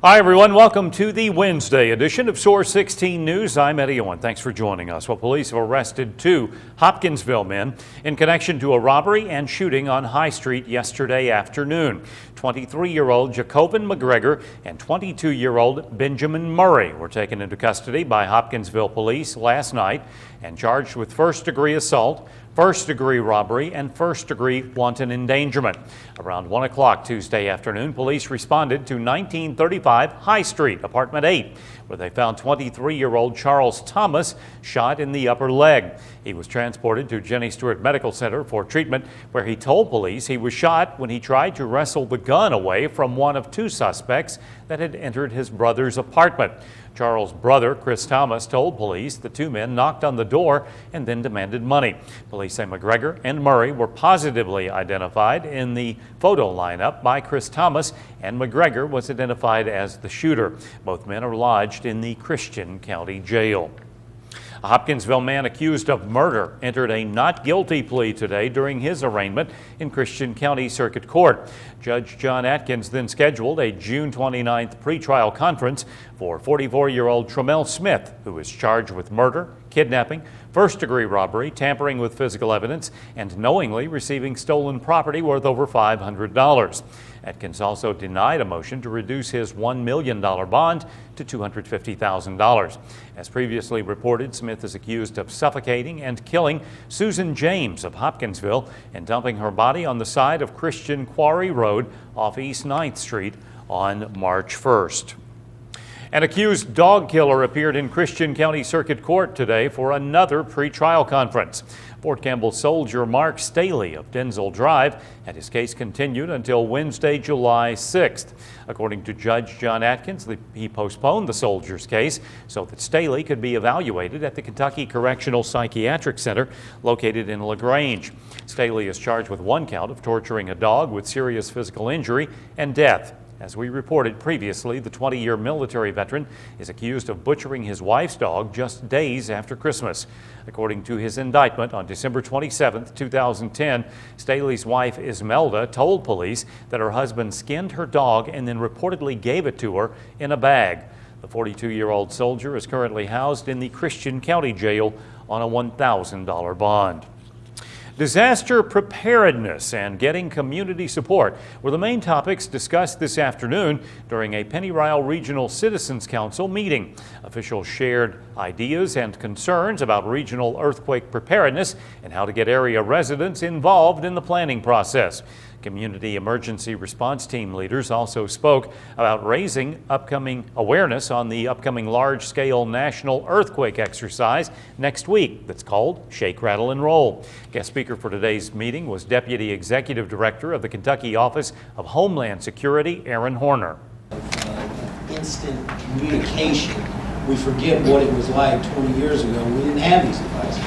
Hi, everyone. Welcome to the Wednesday edition of Source 16 News. I'm Eddie Owen. Thanks for joining us. Well, police have arrested two Hopkinsville men in connection to a robbery and shooting on High Street yesterday afternoon. 23-year-old Jacobin McGregor and 22-year-old Benjamin Murray were taken into custody by Hopkinsville police last night and charged with first-degree assault, first-degree robbery, and first-degree wanton endangerment. Around 1 o'clock Tuesday afternoon, police responded to 1935 High Street, Apartment 8, where they found 23-year-old Charles Thomas shot in the upper leg. He was transported to Jenny Stewart Medical Center for treatment, where he told police he was shot when he tried to wrestle the gun away from one of two suspects that had entered his brother's apartment. Charles' brother, Chris Thomas, told police the two men knocked on the door and then demanded money. Police say McGregor and Murray were positively identified in the photo lineup by Chris Thomas, and McGregor was identified as the shooter. Both men are lodged in the Christian County Jail. A Hopkinsville man accused of murder entered a not guilty plea today during his arraignment in Christian County Circuit Court. Judge John Atkins then scheduled a June 29th pretrial conference for 44-year-old Tremel Smith, who is charged with murder, kidnapping, first-degree robbery, tampering with physical evidence, and knowingly receiving stolen property worth over $500. Atkins also denied a motion to reduce his $1 million bond to $250,000. As previously reported, Smith is accused of suffocating and killing Susan James of Hopkinsville and dumping her body on the side of Christian Quarry Road off East 9th Street on March 1st. An accused dog killer appeared in Christian County Circuit Court today for another pretrial conference. Fort Campbell soldier Mark Staley of Denzel Drive had his case continued until Wednesday, July 6th. According to Judge John Atkins, he postponed the soldier's case so that Staley could be evaluated at the Kentucky Correctional Psychiatric Center located in LaGrange. Staley is charged with one count of torturing a dog with serious physical injury and death. As we reported previously, the 20-year military veteran is accused of butchering his wife's dog just days after Christmas. According to his indictment on December 27, 2010, Staley's wife Ismelda told police that her husband skinned her dog and then reportedly gave it to her in a bag. The 42-year-old soldier is currently housed in the Christian County Jail on a $1,000 bond. Disaster preparedness and getting community support were the main topics discussed this afternoon during a Pennyrile Regional Citizens Council meeting. Officials shared ideas and concerns about regional earthquake preparedness and how to get area residents involved in the planning process. Community emergency response team leaders also spoke about raising upcoming awareness on the upcoming large-scale national earthquake exercise next week that's called Shake, Rattle, and Roll. Guest speaker for today's meeting was Deputy Executive Director of the Kentucky Office of Homeland Security, Aaron Horner. Instant communication. We forget what it was like 20 years ago. We didn't have these devices.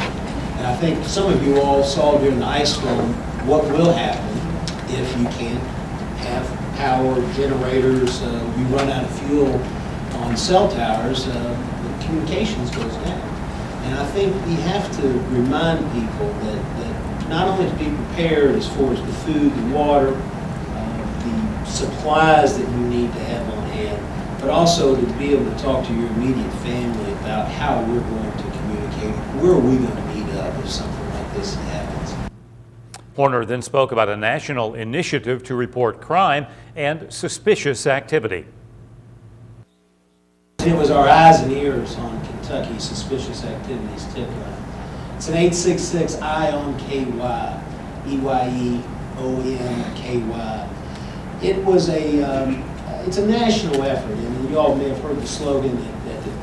And I think some of you all saw during the ice storm what will happen if you can't have power generators, we run out of fuel on cell towers, the communications goes down. And I think we have to remind people that not only to be prepared as far as the food, the water, the supplies that you need to have on hand, but also to be able to talk to your immediate family about how we're going to communicate, where are we going to meet up if something like this happens. Horner then spoke about a national initiative to report crime and suspicious activity. It was our eyes and ears on Kentucky suspicious activities tip line. It's an 866-I-ON-KY, EYEONKY. It was it's a national effort, and you all may have heard the slogan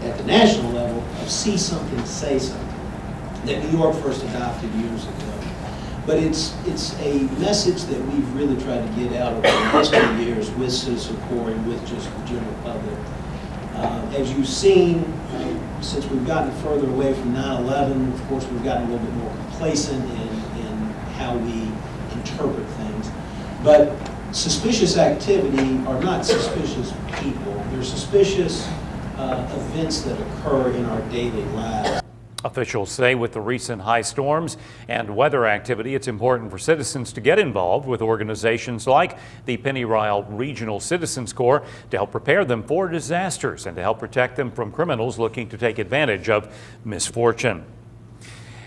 at the national level of "See something, say something," that New York first adopted years ago. But it's a message that we've really tried to get out over the last 2 years with citizen support and with just the general public. As you've seen, since we've gotten further away from 9/11, of course, we've gotten a little bit more complacent in how we interpret things. But suspicious activity are not suspicious people. They're suspicious events that occur in our daily lives. Officials say with the recent high storms and weather activity, it's important for citizens to get involved with organizations like the Pennyrile Regional Citizens Corps to help prepare them for disasters and to help protect them from criminals looking to take advantage of misfortune.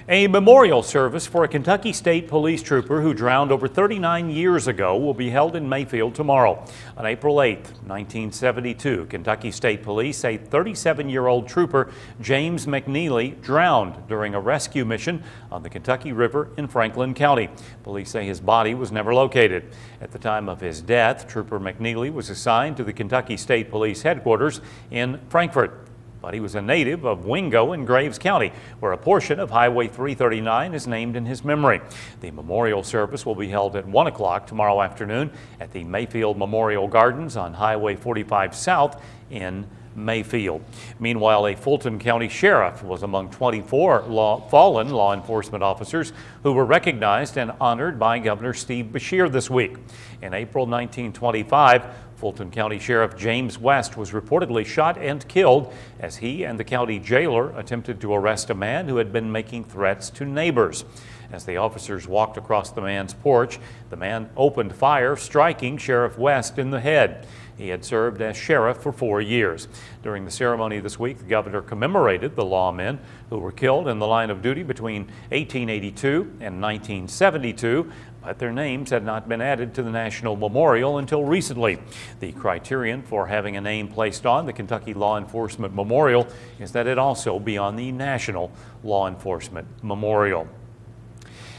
A memorial service for a Kentucky State Police trooper who drowned over 39 years ago will be held in Mayfield tomorrow. On April 8, 1972, Kentucky State Police say 37-year-old trooper James McNeely drowned during a rescue mission on the Kentucky River in Franklin County. Police say his body was never located. At the time of his death, Trooper McNeely was assigned to the Kentucky State Police headquarters in Frankfort. But he was a native of Wingo in Graves County, where a portion of Highway 339 is named in his memory. The memorial service will be held at 1 o'clock tomorrow afternoon at the Mayfield Memorial Gardens on Highway 45 South in Mayfield. Meanwhile, a Fulton County sheriff was among 24 fallen law enforcement officers who were recognized and honored by Governor Steve Beshear this week. In April 1925, Fulton County Sheriff James West was reportedly shot and killed as he and the county jailer attempted to arrest a man who had been making threats to neighbors. As the officers walked across the man's porch, the man opened fire, striking Sheriff West in the head. He had served as sheriff for 4 years. During the ceremony this week, the governor commemorated the lawmen who were killed in the line of duty between 1882 and 1972, but their names had not been added to the National Memorial until recently. The criterion for having a name placed on the Kentucky Law Enforcement Memorial is that it also be on the National Law Enforcement Memorial.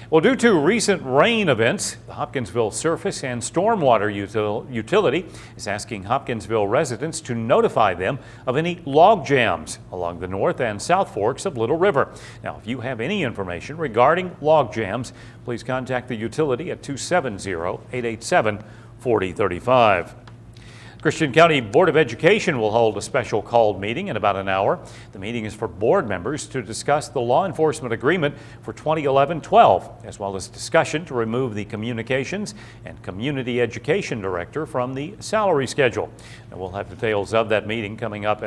Well, due to recent rain events, the Hopkinsville Surface and Stormwater Utility is asking Hopkinsville residents to notify them of any log jams along the north and south forks of Little River. Now, if you have any information regarding log jams, please contact the utility at 270-887-4035. Christian County Board of Education will hold a special called meeting in about an hour. The meeting is for board members to discuss the law enforcement agreement for 2011-12, as well as discussion to remove the communications and community education director from the salary schedule. And we'll have details of that meeting coming up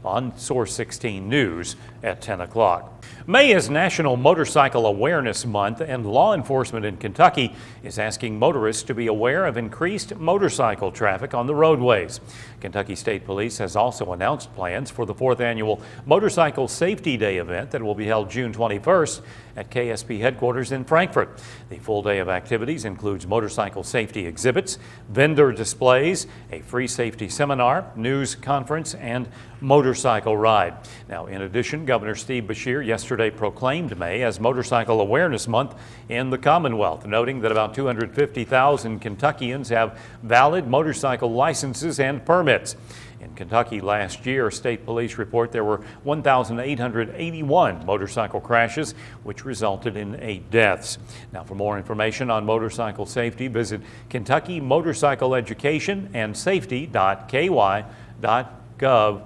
on Source16 News at 10 o'clock. May is National Motorcycle Awareness Month, and law enforcement in Kentucky is asking motorists to be aware of increased motorcycle traffic on the roadways. Kentucky State Police has also announced plans for the 4th annual Motorcycle Safety Day event that will be held June 21st at KSP headquarters in Frankfort. The full day of activities includes motorcycle safety exhibits, vendor displays, a free safety seminar, news conference, and motorcycle ride. Now, in addition, Governor Steve Beshear yesterday proclaimed May as Motorcycle Awareness Month in the Commonwealth, noting that about 250,000 Kentuckians have valid motorcycle licenses and permits. In Kentucky last year, state police report there were 1,881 motorcycle crashes, which resulted in 8 deaths. Now, for more information on motorcycle safety, visit Kentucky Motorcycle Education and Safety.ky.gov/.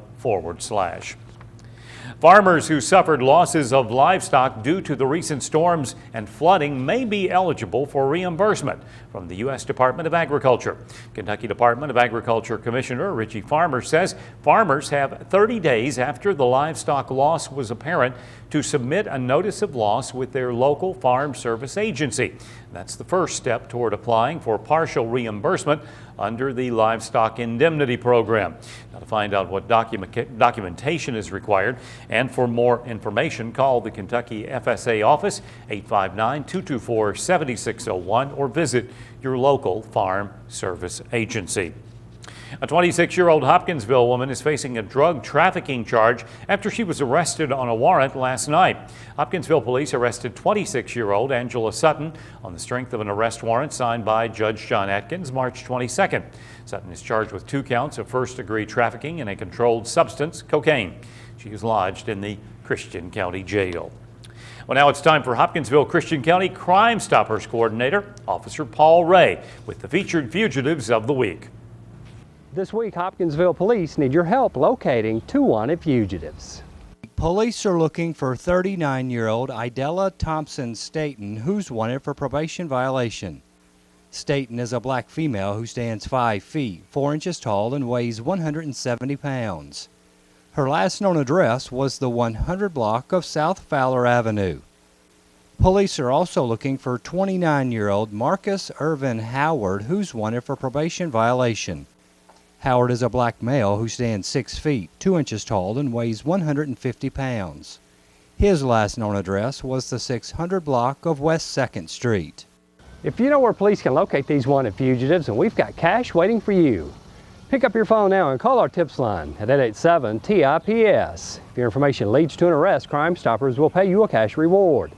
Farmers who suffered losses of livestock due to the recent storms and flooding may be eligible for reimbursement from the U.S. Department of Agriculture. Kentucky Department of Agriculture Commissioner Richie Farmer says farmers have 30 days after the livestock loss was apparent to submit a notice of loss with their local farm service agency. That's the first step toward applying for partial reimbursement under the Livestock Indemnity Program. Now, to find out what documentation is required and for more information, call the Kentucky FSA office 859-224-7601 or visit your local farm service agency. A 26-year-old Hopkinsville woman is facing a drug trafficking charge after she was arrested on a warrant last night. Hopkinsville police arrested 26-year-old Angela Sutton on the strength of an arrest warrant signed by Judge John Atkins March 22nd. Sutton is charged with 2 counts of first-degree trafficking in a controlled substance, cocaine. She is lodged in the Christian County Jail. Well, now it's time for Hopkinsville Christian County Crime Stoppers Coordinator, Officer Paul Ray, with the featured fugitives of the week. This week, Hopkinsville police need your help locating 2 wanted fugitives. Police are looking for 39-year-old Idella Thompson Staten, who's wanted for probation violation. Staten is a black female who stands 5 feet, 4 inches tall and weighs 170 pounds. Her last known address was the 100 block of South Fowler Avenue. Police are also looking for 29-year-old Marcus Irvin Howard, who's wanted for probation violation. Howard is a black male who stands 6 feet, 2 inches tall and weighs 150 pounds. His last known address was the 600 block of West 2nd Street. If you know where police can locate these wanted fugitives, and we've got cash waiting for you. Pick up your phone now and call our tips line at 887-TIPS. If your information leads to an arrest, Crime Stoppers will pay you a cash reward.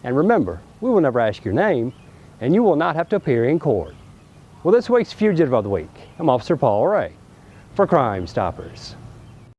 And remember, we will never ask your name, and you will not have to appear in court. Well, this week's Fugitive of the Week, I'm Officer Paul Ray for Crime Stoppers.